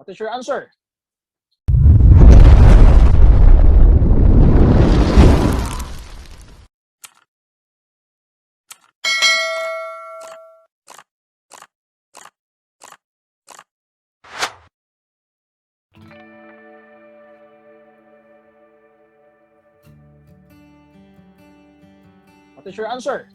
What is your answer? What is your answer?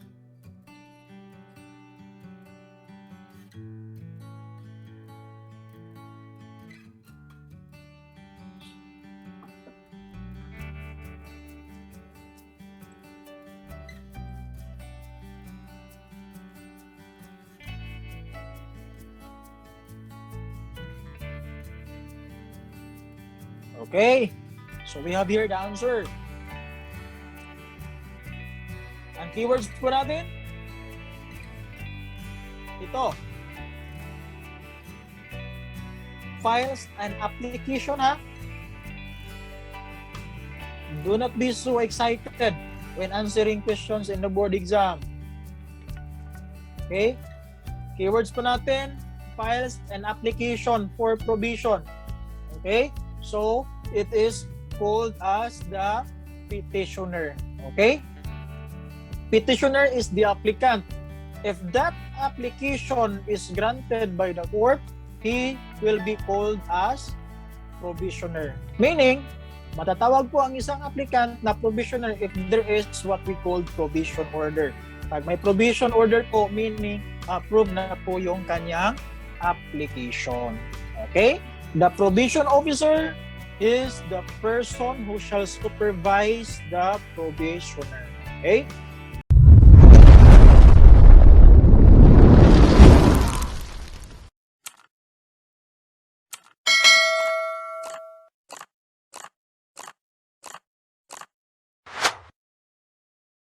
Okay, so we have here the answer. Ang keywords po natin, ito. Files and application, ha? Do not be so excited when answering questions in the board exam. Okay? Keywords po natin, files and application for probation. Okay? So, it is called as the petitioner. Okay? Petitioner is the applicant. If that application is granted by the court, he will be called as probationer. Meaning, matatawag po ang isang applicant na probationer if there is what we call probation order. Pag may probation order po, meaning approve na po yung kanyang application. Okay? The probation officer is the person who shall supervise the probationer. Okay?